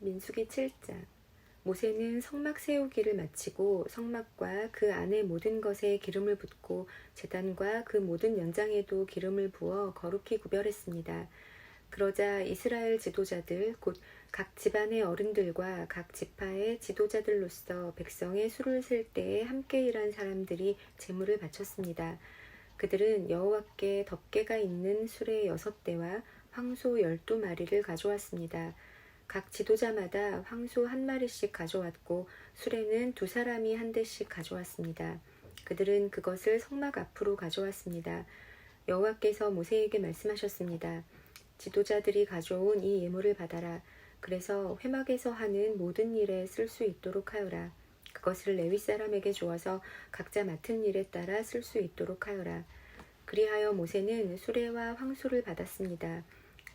민수기 7장. 모세는 성막 세우기를 마치고 성막과 그 안의 모든 것에 기름을 붓고 제단과 그 모든 연장에도 기름을 부어 거룩히 구별했습니다. 그러자 이스라엘 지도자들 곧 각 집안의 어른들과 각 지파의 지도자들로서 백성의 수를 셀 때에 함께 일한 사람들이 제물을 바쳤습니다. 그들은 여호와께 덮개가 있는 수레 6대와 황소 12마리를 가져왔습니다. 각 지도자마다 황소 1마리씩 가져왔고 수레는 2사람이 1대씩 가져왔습니다. 그들은 그것을 성막 앞으로 가져왔습니다. 여호와께서 모세에게 말씀하셨습니다. 지도자들이 가져온 이 예물을 받아라. 그래서 회막에서 하는 모든 일에 쓸 수 있도록 하여라. 그것을 레위 사람에게 주어서 각자 맡은 일에 따라 쓸 수 있도록 하여라. 그리하여 모세는 수레와 황소를 받았습니다.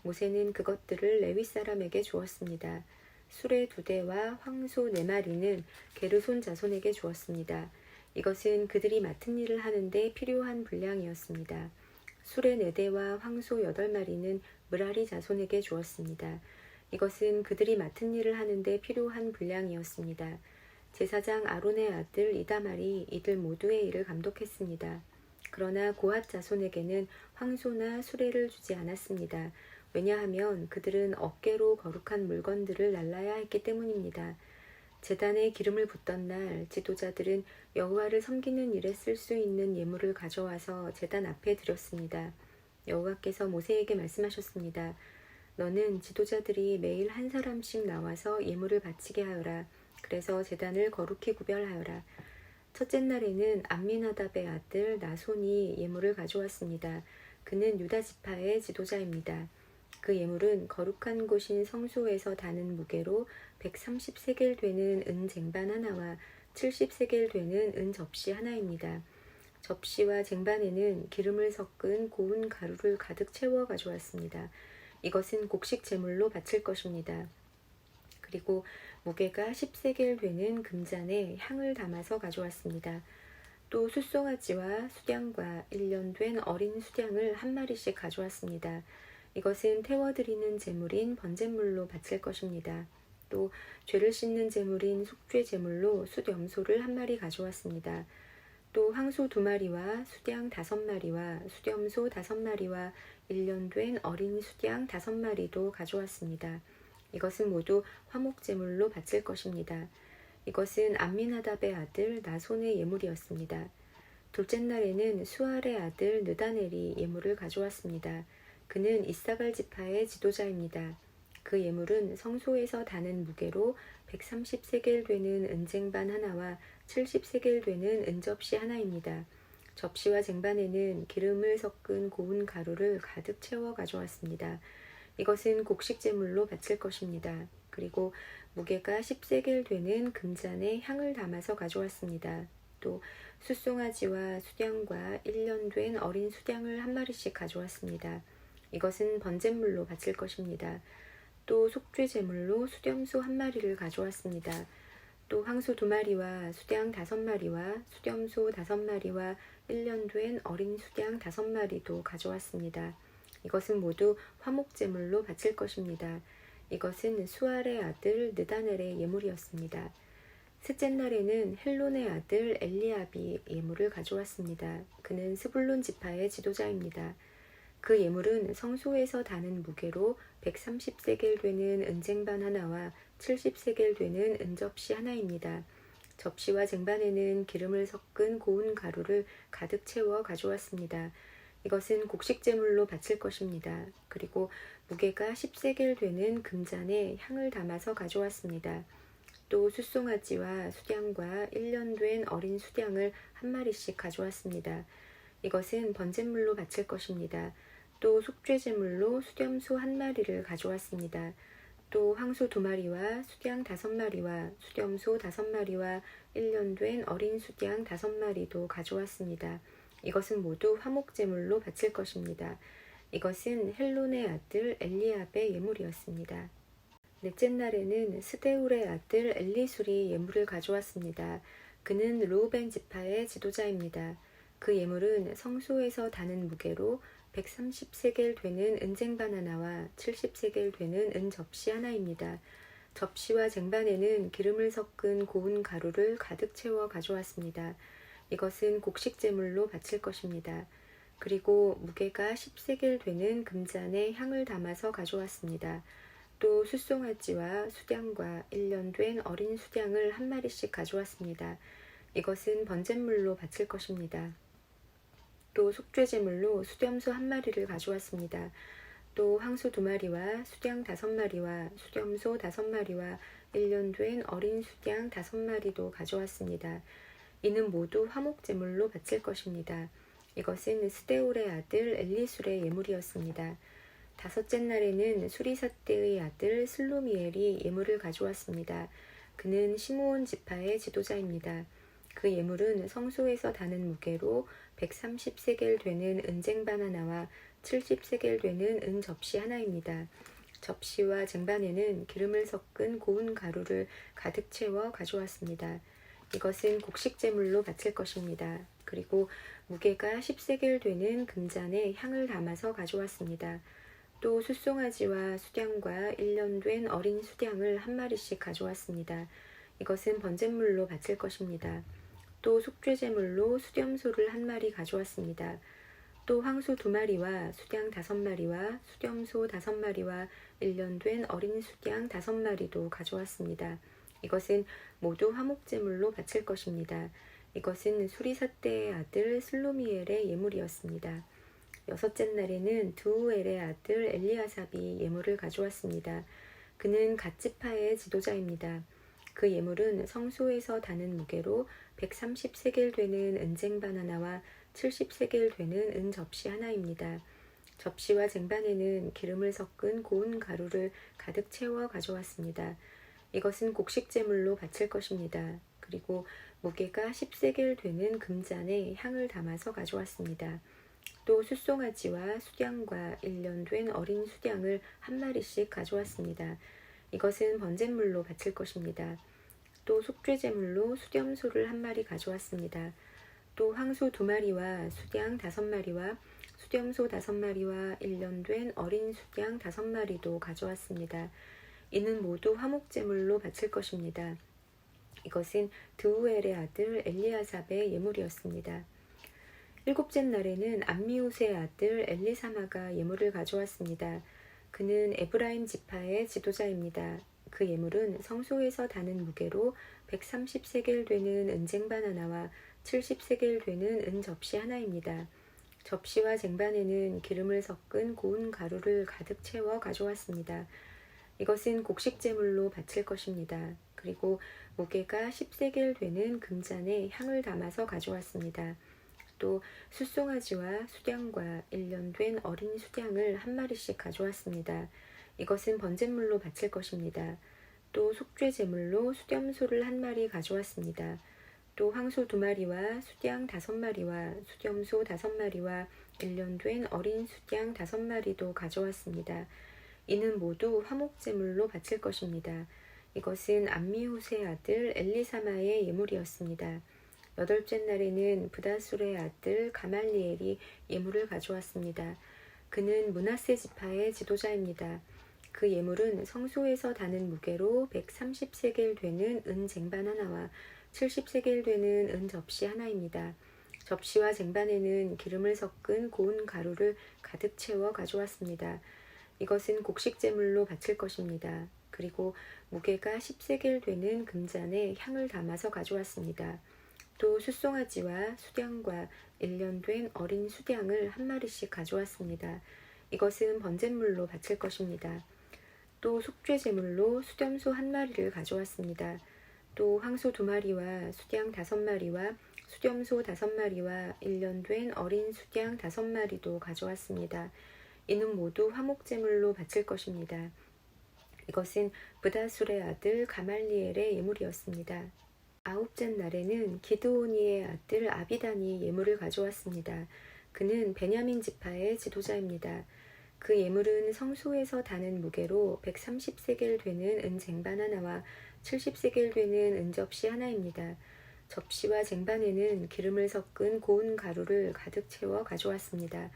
모세는 그것들을 레위 사람에게 주었습니다. 수레 2대와 황소 4마리는 게르손 자손에게 주었습니다. 이것은 그들이 맡은 일을 하는데 필요한 분량이었습니다. 수레 4대와 황소 8마리는 므라리 자손에게 주었습니다. 이것은 그들이 맡은 일을 하는데 필요한 분량이었습니다. 제사장 아론의 아들 이다말이 이들 모두의 일을 감독했습니다. 그러나 고핫 자손에게는 황소나 수레를 주지 않았습니다. 왜냐하면 그들은 어깨로 거룩한 물건들을 날라야 했기 때문입니다. 제단에 기름을 붓던 날 지도자들은 여호와를 섬기는 일에 쓸 수 있는 예물을 가져와서 제단 앞에 드렸습니다. 여호와께서 모세에게 말씀하셨습니다. 너는 지도자들이 매일 1사람씩 나와서 예물을 바치게 하여라. 그래서 제단을 거룩히 구별하여라. 첫째 날에는 암미나답의 아들 나손이 예물을 가져왔습니다. 그는 유다 지파의 지도자입니다. 그 예물은 거룩한 곳인 성소에서 다는 무게로 130세겔 되는 은 쟁반 하나와 70세겔 되는 은 접시 하나입니다. 접시와 쟁반에는 기름을 섞은 고운 가루를 가득 채워 가져왔습니다. 이것은 곡식 제물로 바칠 것입니다. 그리고 무게가 10세겔 되는 금잔에 향을 담아서 가져왔습니다. 또 숫송아지와 수량과 1년 된 어린 수량을 1마리씩 가져왔습니다. 이것은 태워드리는 제물인 번제물로 바칠 것입니다. 또 죄를 씻는 제물인 속죄 제물로 숫염소를 1마리 가져왔습니다. 또 황소 2마리와 수량 5마리와 숫염소 5마리와 1년 된 어린 수량 5마리도 가져왔습니다. 이것은 모두 화목제물로 바칠 것입니다. 이것은 암미나답의 아들 나손의 예물이었습니다. 둘째 날에는 수알의 아들 느다넬이 예물을 가져왔습니다. 그는 이사갈 지파의 지도자입니다. 그 예물은 성소에서 다는 무게로 130세겔 되는 은쟁반 하나와 70세겔 되는 은접시 하나입니다. 접시와 쟁반에는 기름을 섞은 고운 가루를 가득 채워 가져왔습니다. 이것은 곡식 제물로 바칠 것입니다. 그리고 무게가 10세겔 되는 금잔에 향을 담아서 가져왔습니다. 또 숫송아지와 수량과 1년 된 어린 수량을 1마리씩 가져왔습니다. 이것은 번제물로 바칠 것입니다. 또 속죄 제물로 숫염소 1마리를 가져왔습니다. 또 황소 2마리와 수량 5마리와 숫염소 5마리와 1년 된 어린 수량 5마리도 가져왔습니다. 이것은 모두 화목제물로 바칠 것입니다. 이것은 수알의 아들 느다넬의 예물이었습니다. 셋째 날에는 헬론의 아들 엘리압이 예물을 가져왔습니다. 그는 스불론 지파의 지도자입니다. 그 예물은 성소에서 다는 무게로 130세겔 되는 은쟁반 하나와 70세겔 되는 은접시 하나입니다. 접시와 쟁반에는 기름을 섞은 고운 가루를 가득 채워 가져왔습니다. 이것은 곡식제물로 바칠 것입니다. 그리고 무게가 10세겔 되는 금잔에 향을 담아서 가져왔습니다. 또 숫송아지와 수량과 1년 된 어린 수량을 1마리씩 가져왔습니다. 이것은 번제물로 바칠 것입니다. 또 속죄제물로 숫염소 1마리를 가져왔습니다. 또 황소 2마리와 수량 5마리와 숫염소 5마리와 1년 된 어린 수량 5마리도 가져왔습니다. 이것은 모두 화목제물로 바칠 것입니다. 이것은 헬론의 아들 엘리압의 예물이었습니다. 넷째 날에는 스데울의 아들 엘리술이 예물을 가져왔습니다. 그는 르우벤 지파의 지도자입니다. 그 예물은 성소에서 다는 무게로 130세겔 되는 은쟁반 하나와 70세겔 되는 은접시 하나입니다. 접시와 쟁반에는 기름을 섞은 고운 가루를 가득 채워 가져왔습니다. 이것은 곡식제물로 바칠 것입니다. 그리고 무게가 10세겔 되는 금잔에 향을 담아서 가져왔습니다. 또 숫송아지와 수량과 1년 된 어린 수량을 한 마리씩 가져왔습니다. 이것은 번제물로 바칠 것입니다. 또 속죄제물로 수렴소 한 마리를 가져왔습니다. 또 황소 2마리와 수량 5마리와 수렴소 5마리와 1년 된 어린 수량 5마리도 가져왔습니다. 이는 모두 화목제물로 바칠 것입니다. 이것은 스데울의 아들 엘리술의 예물이었습니다. 다섯째 날에는 수리사대의 아들 슬로미엘이 예물을 가져왔습니다. 그는 시므온 지파의 지도자입니다. 그 예물은 성소에서 다는 무게로 130세겔 되는 은쟁반 하나와 70세겔 되는 은 접시 하나입니다. 접시와 쟁반에는 기름을 섞은 고운 가루를 가득 채워 가져왔습니다. 이것은 곡식제물로 바칠 것입니다. 그리고 무게가 10세겔 되는 금잔에 향을 담아서 가져왔습니다. 또 숫송아지와 수량과 1년 된 어린 수량을 한 마리씩 가져왔습니다. 이것은 번제물로 바칠 것입니다. 또 속죄제물로 수렴소를 한 마리 가져왔습니다. 또 황소 2마리와 수량 5마리와 수렴소 5마리와 1년 된 어린 수량 5마리도 가져왔습니다. 이것은 모두 화목제물로 바칠 것입니다. 이것은 수리사대의 아들 슬로미엘의 예물이었습니다. 여섯째 날에는 드우엘의 아들 엘리아삽이 예물을 가져왔습니다. 그는 갓지파의 지도자입니다. 그 예물은 성소에서 다는 무게로 130세겔 되는 은쟁반 하나와 70세겔 되는 은 접시 하나입니다. 접시와 쟁반에는 기름을 섞은 고운 가루를 가득 채워 가져왔습니다. 이것은 곡식제물로 바칠 것입니다. 그리고 무게가 10세겔 되는 금잔에 향을 담아서 가져왔습니다. 또 숫송아지와 수량과 1년 된 어린 수량을 한 마리씩 가져왔습니다. 이것은 번제물로 바칠 것입니다. 또 속죄제물로 수렴소를 한 마리 가져왔습니다. 또 황소 2마리와 수량 5마리와 수렴소 5마리와 1년 된 어린 수량 5마리도 가져왔습니다. 이는 모두 화목제물로 바칠 것입니다. 이것은 드우엘의 아들 엘리아삽의 예물이었습니다. 일곱째 날에는 암미우스의 아들 엘리사마가 예물을 가져왔습니다. 그는 에브라임 지파의 지도자입니다. 그 예물은 성소에서 다는 무게로 130세겔 되는 은쟁반 하나와 70세겔 되는 은 접시 하나입니다. 접시와 쟁반에는 기름을 섞은 고운 가루를 가득 채워 가져왔습니다. 이것은 곡식제물로 바칠 것입니다. 그리고 무게가 10세겔 되는 금잔에 향을 담아서 가져왔습니다. 또 숫송아지와 수량과 1년 된 어린 수량을 한 마리씩 가져왔습니다. 이것은 번제물로 바칠 것입니다. 또 속죄제물로 수렴소를 한 마리 가져왔습니다. 또 황소 2마리와 수량 5마리와 수렴소 5마리와 1년 된 어린 수량 5마리도 가져왔습니다. 이는 모두 화목제물로 바칠 것입니다. 이것은 암미후스의 아들 엘리사마의 예물이었습니다. 여덟째 날에는 브다술의 아들 가말리엘이 예물을 가져왔습니다. 그는 므낫세 지파의 지도자입니다. 그 예물은 성소에서 다는 무게로 130세겔 되는 은 쟁반 하나와 70세겔 되는 은 접시 하나입니다. 접시와 쟁반에는 기름을 섞은 고운 가루를 가득 채워 가져왔습니다. 이것은 곡식제물로 바칠 것입니다. 그리고 무게가 10세겔 되는 금잔에 향을 담아서 가져왔습니다. 또 숫송아지와 수량과 1년 된 어린 수량을 한 마리씩 가져왔습니다. 이것은 번제물로 바칠 것입니다. 또 속죄제물로 수렴소 한 마리를 가져왔습니다. 또 황소 2마리와 수량 5마리와 수렴소 5마리와 1년 된 어린 수량 5마리도 가져왔습니다. 이는 모두 화목제물로 바칠 것입니다. 이것은 브다술의 아들 가말리엘의 예물이었습니다. 아홉째 날에는 기드오니의 아들 아비단이 예물을 가져왔습니다. 그는 베냐민 지파의 지도자입니다. 그 예물은 성소에서 다는 무게로 130세겔 되는 은 쟁반 하나와 70세겔 되는 은 접시 하나입니다. 접시와 쟁반에는 기름을 섞은 고운 가루를 가득 채워 가져왔습니다.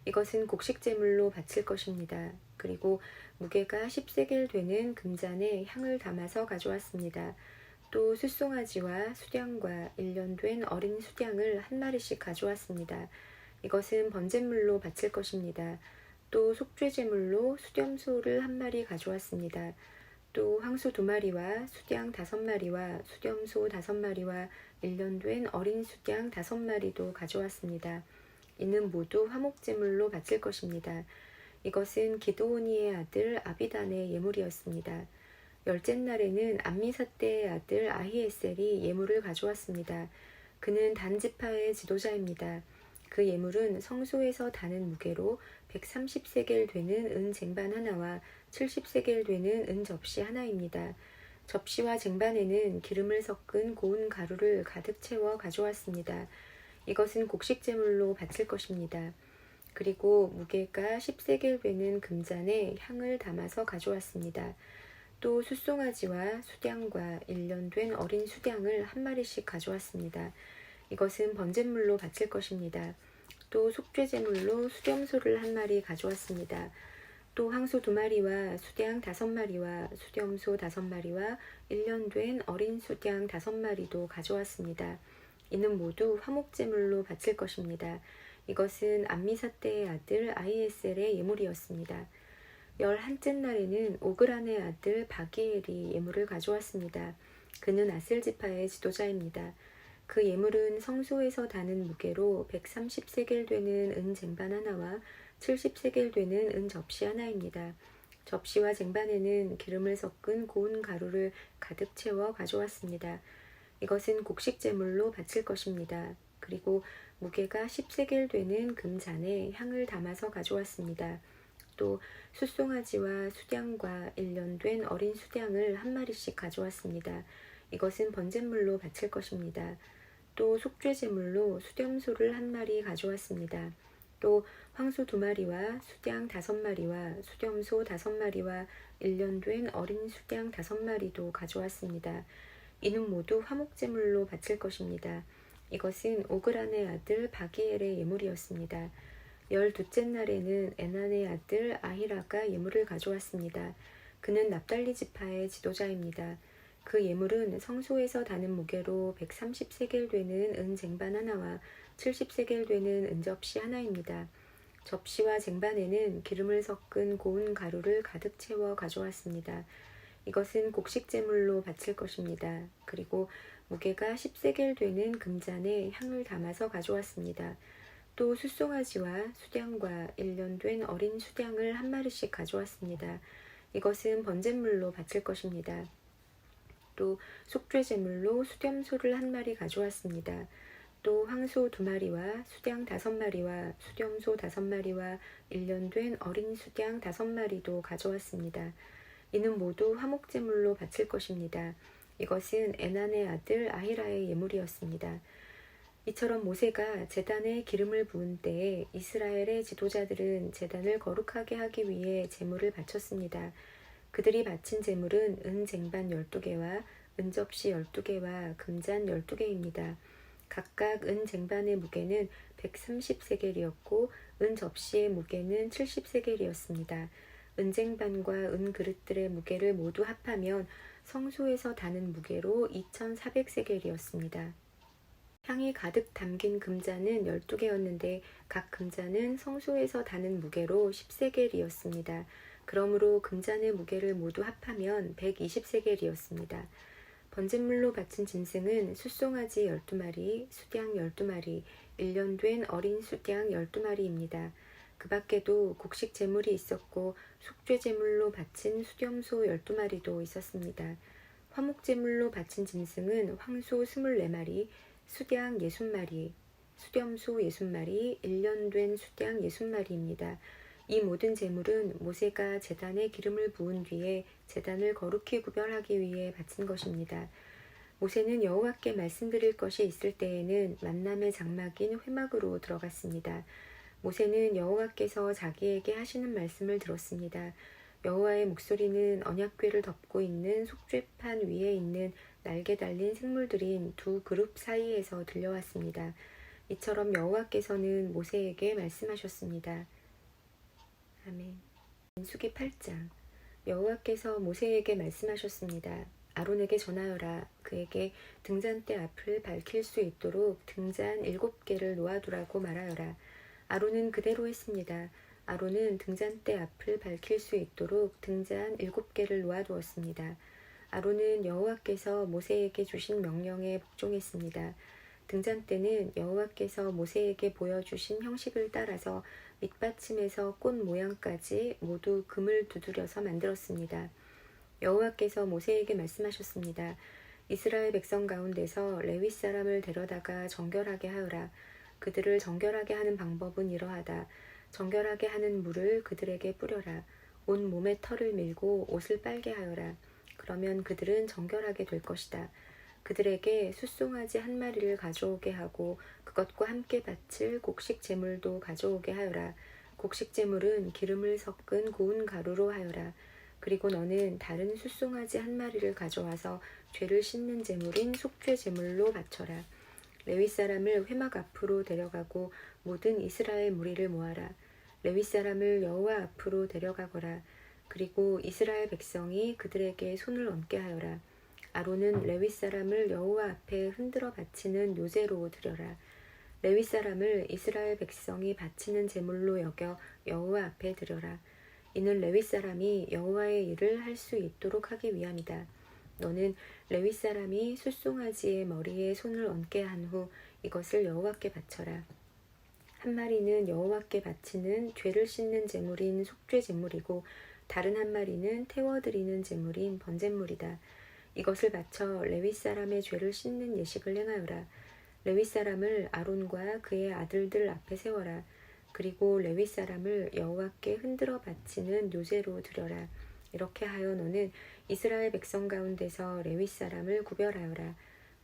이것은 곡식제물로 바칠 것입니다. 그리고 무게가 10세겔 되는 금잔에 향을 담아서 가져왔습니다. 또 숫송아지와 수량과 1년 된 어린 수량을 한 마리씩 가져왔습니다. 이것은 번제물로 바칠 것입니다. 또 속죄제물로 수렴소를 한 마리 가져왔습니다. 또 황소 2마리와 수량 5마리와 수렴소 5마리와 1년 된 어린 수량 5마리도 가져왔습니다. 이는 모두 화목제물로 바칠 것입니다. 이것은 기드오니의 아들 아비단의 예물이었습니다. 열째 날에는 암미사대의 아들 아히에셀이 예물을 가져왔습니다. 그는 단 지파의 지도자입니다. 그 예물은 성소에서 다는 무게로 130세겔 되는 은 쟁반 하나와 70세겔 되는 은 접시 하나입니다. 접시와 쟁반에는 기름을 섞은 고운 가루를 가득 채워 가져왔습니다. 이것은 곡식제물로 바칠 것입니다. 그리고 무게가 10세겔 되는 금잔에 향을 담아서 가져왔습니다. 또 숫송아지와 수량과 1년 된 어린 수량을 한 마리씩 가져왔습니다. 이것은 번제물로 바칠 것입니다. 또 속죄제물로 수렴소를 한 마리 가져왔습니다. 또 황소 2마리와 수량 5마리와 수렴소 5마리와 1년 된 어린 수량 5마리도 가져왔습니다. 이는 모두 화목제물로 바칠 것입니다. 이것은 암미사대의 아들 아히에셀의 예물이었습니다. 11째 날에는 오그란의 아들 바기엘이 예물을 가져왔습니다. 그는 아셀 지파의 지도자입니다. 그 예물은 성소에서 다는 무게로 130세겔 되는 은 쟁반 하나와 70세겔 되는 은 접시 하나입니다. 접시와 쟁반에는 기름을 섞은 고운 가루를 가득 채워 가져왔습니다. 이것은 곡식제물로 바칠 것입니다. 그리고 무게가 10세겔 되는 금잔에 향을 담아서 가져왔습니다. 또 숫송아지와 수량과 1년 된 어린 수량을 한 마리씩 가져왔습니다. 이것은 번제물로 바칠 것입니다. 또 속죄제물로 수렴소를 한 마리 가져왔습니다. 또 황소 2마리와 수량 5마리와 수렴소 5마리와 1년 된 어린 수량 5마리도 가져왔습니다. 이는 모두 화목제물로 바칠 것입니다. 이것은 오그란의 아들 바기엘의 예물이었습니다. 12째 날에는 에난의 아들 아히라가 예물을 가져왔습니다. 그는 납달리 지파의 지도자입니다. 그 예물은 성소에서 다는 무게로 130세겔 되는 은 쟁반 하나와 70세겔 되는 은 접시 하나입니다. 접시와 쟁반에는 기름을 섞은 고운 가루를 가득 채워 가져왔습니다. 이것은 곡식제물로 바칠 것입니다. 그리고 무게가 10세겔 되는 금잔에 향을 담아서 가져왔습니다. 또 숫송아지와 수량과 1년 된 어린 수량을 한 마리씩 가져왔습니다. 이것은 번제물로 바칠 것입니다. 또 속죄제물로 수렴소를 한 마리 가져왔습니다. 또 황소 2마리와 수량 5마리와 수렴소 5마리와 1년 된 어린 수량 5마리도 가져왔습니다. 이는 모두 화목제물로 바칠 것입니다. 이것은 에난의 아들 아히라의 예물이었습니다. 이처럼 모세가 제단에 기름을 부은 때에 이스라엘의 지도자들은 제단을 거룩하게 하기 위해 제물을 바쳤습니다. 그들이 바친 제물은 은 쟁반 12개와 은 접시 12개와 금잔 12개입니다. 각각 은 쟁반의 무게는 130세겔이었고 은 접시의 무게는 70세겔이었습니다. 은 쟁반과 은 그릇들의 무게를 모두 합하면 성소에서 다는 무게로 2400세겔이었습니다. 향이 가득 담긴 금잔은 12개였는데 각 금잔은 성소에서 다는 무게로 10세겔이었습니다. 그러므로 금잔의 무게를 모두 합하면 120세겔이었습니다. 번제물로 바친 짐승은 숫송아지 12마리, 수량 12마리, 1년 된 어린 수량 12마리입니다. 그 밖에도 곡식 제물이 있었고 속죄제물로 바친 수렴소 12마리도 있었습니다. 화목제물로 바친 짐승은 황소 24마리, 수량 60마리, 수렴소 60마리, 1년 된 수량 60마리입니다. 이 모든 제물은 모세가 제단에 기름을 부은 뒤에 제단을 거룩히 구별하기 위해 바친 것입니다. 모세는 여호와께 말씀드릴 것이 있을 때에는 만남의 장막인 회막으로 들어갔습니다. 모세는 여호와께서 자기에게 하시는 말씀을 들었습니다. 여호와의 목소리는 언약궤를 덮고 있는 속죄판 위에 있는 날개 달린 생물들인 두 그룹 사이에서 들려왔습니다. 이처럼 여호와께서는 모세에게 말씀하셨습니다. 아멘. 민수기 8장. 여호와께서 모세에게 말씀하셨습니다. 아론에게 전하여라. 그에게 등잔대 앞을 밝힐 수 있도록 등잔 7개를 놓아두라고 말하여라. 아론은 그대로 했습니다. 아론은 등잔대 앞을 밝힐 수 있도록 등잔 7개를 놓아두었습니다. 아론은 여호와께서 모세에게 주신 명령에 복종했습니다. 등잔대는 여호와께서 모세에게 보여주신 형식을 따라서 밑받침에서 꽃 모양까지 모두 금을 두드려서 만들었습니다. 여호와께서 모세에게 말씀하셨습니다. 이스라엘 백성 가운데서 레위 사람을 데려다가 정결하게 하여라. 그들을 정결하게 하는 방법은 이러하다. 정결하게 하는 물을 그들에게 뿌려라. 온 몸에 털을 밀고 옷을 빨게 하여라. 그러면 그들은 정결하게 될 것이다. 그들에게 숫송아지 한 마리를 가져오게 하고 그것과 함께 바칠 곡식 제물도 가져오게 하여라. 곡식 제물은 기름을 섞은 고운 가루로 하여라. 그리고 너는 다른 숫송아지 한 마리를 가져와서 죄를 씻는 제물인 속죄 제물로 바쳐라. 레위 사람을 회막 앞으로 데려가고 모든 이스라엘 무리를 모아라. 레위 사람을 여호와 앞으로 데려가거라. 그리고 이스라엘 백성이 그들에게 손을 얹게 하여라. 아론은 레위 사람을 여호와 앞에 흔들어 바치는 요제로 드려라. 레위 사람을 이스라엘 백성이 바치는 제물로 여겨 여호와 앞에 드려라. 이는 레위 사람이 여호와의 일을 할 수 있도록 하기 위함이다. 너는 레위 사람이 숫송아지의 머리에 손을 얹게 한 후 이것을 여호와께 바쳐라. 한 마리는 여호와께 바치는 죄를 씻는 제물인 속죄 제물이고 다른 한 마리는 태워드리는 제물인 번제물이다. 이것을 바쳐 레위 사람의 죄를 씻는 예식을 행하여라. 레위 사람을 아론과 그의 아들들 앞에 세워라. 그리고 레위 사람을 여호와께 흔들어 바치는 요제로 드려라. 이렇게 하여 너는 이스라엘 백성 가운데서 레위 사람을 구별하여라.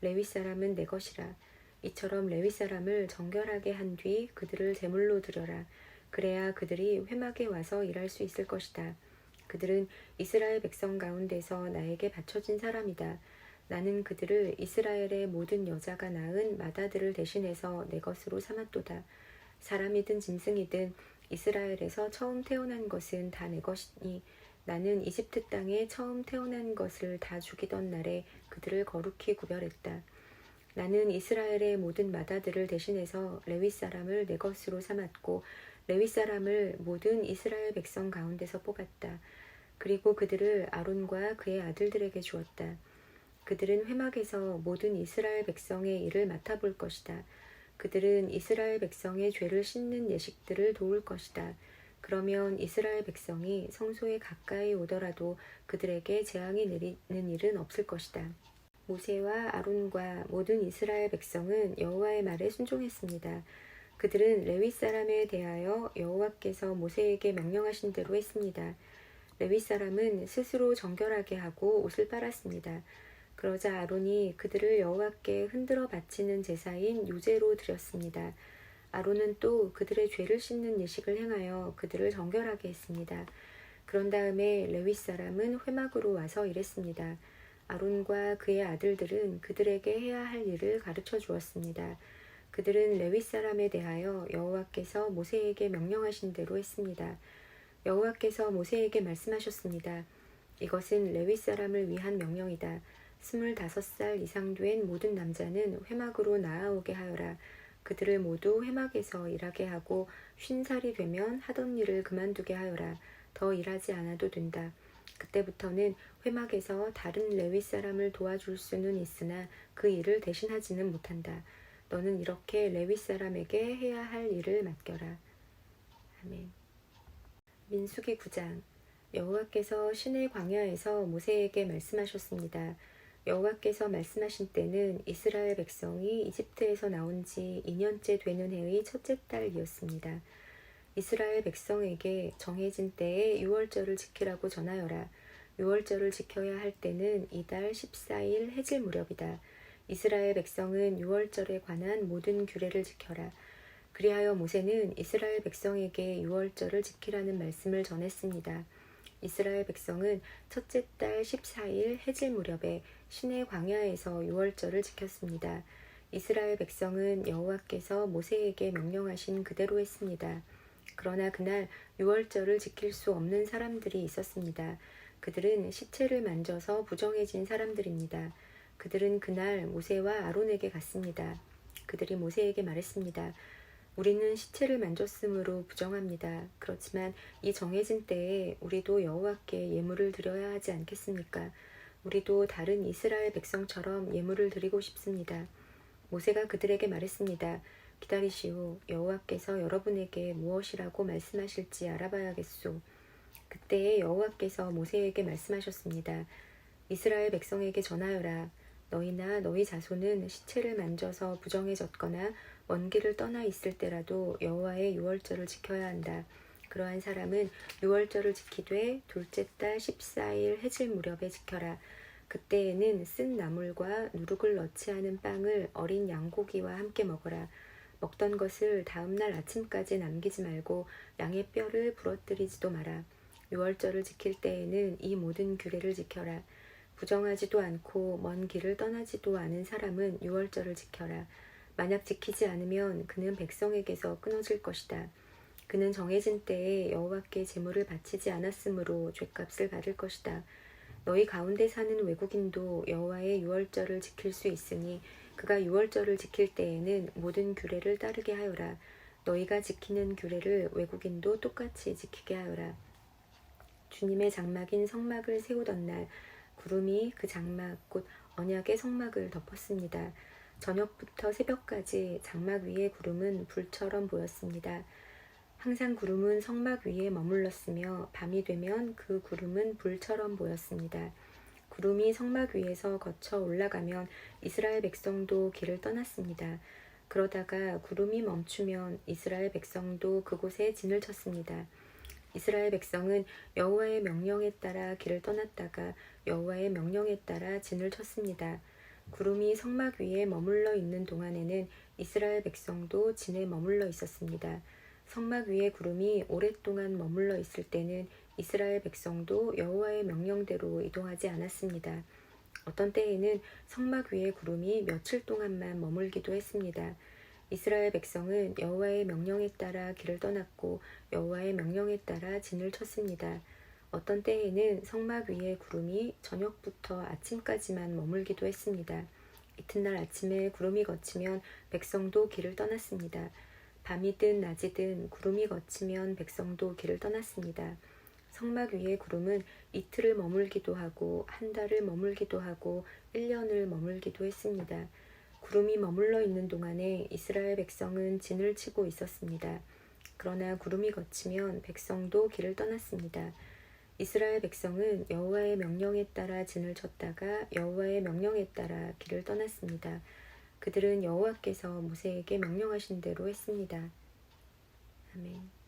레위 사람은 내 것이라. 이처럼 레위 사람을 정결하게 한 뒤 그들을 제물로 드려라. 그래야 그들이 회막에 와서 일할 수 있을 것이다. 그들은 이스라엘 백성 가운데서 나에게 바쳐진 사람이다. 나는 그들을 이스라엘의 모든 여자가 낳은 맏아들을 대신해서 내 것으로 삼았도다. 사람이든 짐승이든 이스라엘에서 처음 태어난 것은 다 내 것이니 나는 이집트 땅에 처음 태어난 것을 다 죽이던 날에 그들을 거룩히 구별했다. 나는 이스라엘의 모든 맏아들을 대신해서 레위 사람을 내 것으로 삼았고 레위 사람을 모든 이스라엘 백성 가운데서 뽑았다. 그리고 그들을 아론과 그의 아들들에게 주었다. 그들은 회막에서 모든 이스라엘 백성의 일을 맡아볼 것이다. 그들은 이스라엘 백성의 죄를 씻는 예식들을 도울 것이다. 그러면 이스라엘 백성이 성소에 가까이 오더라도 그들에게 재앙이 내리는 일은 없을 것이다. 모세와 아론과 모든 이스라엘 백성은 여호와의 말에 순종했습니다. 그들은 레위 사람에 대하여 여호와께서 모세에게 명령하신 대로 했습니다. 레위 사람은 스스로 정결하게 하고 옷을 빨았습니다. 그러자 아론이 그들을 여호와께 흔들어 바치는 제사인 요제로 드렸습니다. 아론은 또 그들의 죄를 씻는 예식을 행하여 그들을 정결하게 했습니다. 그런 다음에 레위 사람은 회막으로 와서 일했습니다. 아론과 그의 아들들은 그들에게 해야 할 일을 가르쳐 주었습니다. 그들은 레위 사람에 대하여 여호와께서 모세에게 명령하신 대로 했습니다. 여호와께서 모세에게 말씀하셨습니다. 이것은 레위 사람을 위한 명령이다. 25살 이상 된 모든 남자는 회막으로 나아오게 하여라. 그들을 모두 회막에서 일하게 하고 50살이 되면 하던 일을 그만두게 하여라. 더 일하지 않아도 된다. 그때부터는 회막에서 다른 레위 사람을 도와줄 수는 있으나 그 일을 대신하지는 못한다. 너는 이렇게 레위 사람에게 해야 할 일을 맡겨라. 아멘. 민수기 9장. 여호와께서 시내 광야에서 모세에게 말씀하셨습니다. 여호와께서 말씀하신 때는 이스라엘 백성이 이집트에서 나온 지 2년째 되는 해의 첫째 달이었습니다. 이스라엘 백성에게 정해진 때에 유월절을 지키라고 전하여라. 유월절을 지켜야 할 때는 이달 14일 해질 무렵이다. 이스라엘 백성은 유월절에 관한 모든 규례를 지켜라. 그리하여 모세는 이스라엘 백성에게 유월절을 지키라는 말씀을 전했습니다. 이스라엘 백성은 첫째 달 14일 해질 무렵에 시내 광야에서 유월절을 지켰습니다. 이스라엘 백성은 여호와께서 모세에게 명령하신 그대로 했습니다. 그러나 그날 유월절을 지킬 수 없는 사람들이 있었습니다. 그들은 시체를 만져서 부정해진 사람들입니다. 그들은 그날 모세와 아론에게 갔습니다. 그들이 모세에게 말했습니다. 우리는 시체를 만졌으므로 부정합니다. 그렇지만 이 정해진 때에 우리도 여호와께 예물을 드려야 하지 않겠습니까? 우리도 다른 이스라엘 백성처럼 예물을 드리고 싶습니다. 모세가 그들에게 말했습니다. 기다리시오. 여호와께서 여러분에게 무엇이라고 말씀하실지 알아봐야겠소. 그때 여호와께서 모세에게 말씀하셨습니다. 이스라엘 백성에게 전하여라. 너희나 너희 자손은 시체를 만져서 부정해졌거나 먼 길을 떠나 있을 때라도 여호와의 유월절을 지켜야 한다. 그러한 사람은 유월절을 지키되 둘째 달 14일 해질 무렵에 지켜라. 그때에는 쓴 나물과 누룩을 넣지 않은 빵을 어린 양고기와 함께 먹어라. 먹던 것을 다음날 아침까지 남기지 말고 양의 뼈를 부러뜨리지도 마라. 유월절을 지킬 때에는 이 모든 규례를 지켜라. 부정하지도 않고 먼 길을 떠나지도 않은 사람은 유월절을 지켜라. 만약 지키지 않으면 그는 백성에게서 끊어질 것이다. 그는 정해진 때에 여호와께 제물을 바치지 않았으므로 죗값을 받을 것이다. 너희 가운데 사는 외국인도 여호와의 유월절을 지킬 수 있으니 그가 유월절을 지킬 때에는 모든 규례를 따르게 하여라. 너희가 지키는 규례를 외국인도 똑같이 지키게 하여라. 주님의 장막인 성막을 세우던 날 구름이 그 장막 곧 언약의 성막을 덮었습니다. 저녁부터 새벽까지 장막 위의 구름은 불처럼 보였습니다. 항상 구름은 성막 위에 머물렀으며 밤이 되면 그 구름은 불처럼 보였습니다. 구름이 성막 위에서 거쳐 올라가면 이스라엘 백성도 길을 떠났습니다. 그러다가 구름이 멈추면 이스라엘 백성도 그곳에 진을 쳤습니다. 이스라엘 백성은 여호와의 명령에 따라 길을 떠났다가 여호와의 명령에 따라 진을 쳤습니다. 구름이 성막 위에 머물러 있는 동안에는 이스라엘 백성도 진에 머물러 있었습니다. 성막 위에 구름이 오랫동안 머물러 있을 때는 이스라엘 백성도 여호와의 명령대로 이동하지 않았습니다. 어떤 때에는 성막 위에 구름이 며칠 동안만 머물기도 했습니다. 이스라엘 백성은 여호와의 명령에 따라 길을 떠났고 여호와의 명령에 따라 진을 쳤습니다. 어떤 때에는 성막 위에 구름이 저녁부터 아침까지만 머물기도 했습니다. 이튿날 아침에 구름이 걷히면 백성도 길을 떠났습니다. 밤이든 낮이든 구름이 걷히면 백성도 길을 떠났습니다. 성막 위의 구름은 이틀을 머물기도 하고 한 달을 머물기도 하고 1년을 머물기도 했습니다. 구름이 머물러 있는 동안에 이스라엘 백성은 진을 치고 있었습니다. 그러나 구름이 걷히면 백성도 길을 떠났습니다. 이스라엘 백성은 여호와의 명령에 따라 진을 쳤다가 여호와의 명령에 따라 길을 떠났습니다. 그들은 여호와께서 모세에게 명령하신 대로 했습니다. 아멘.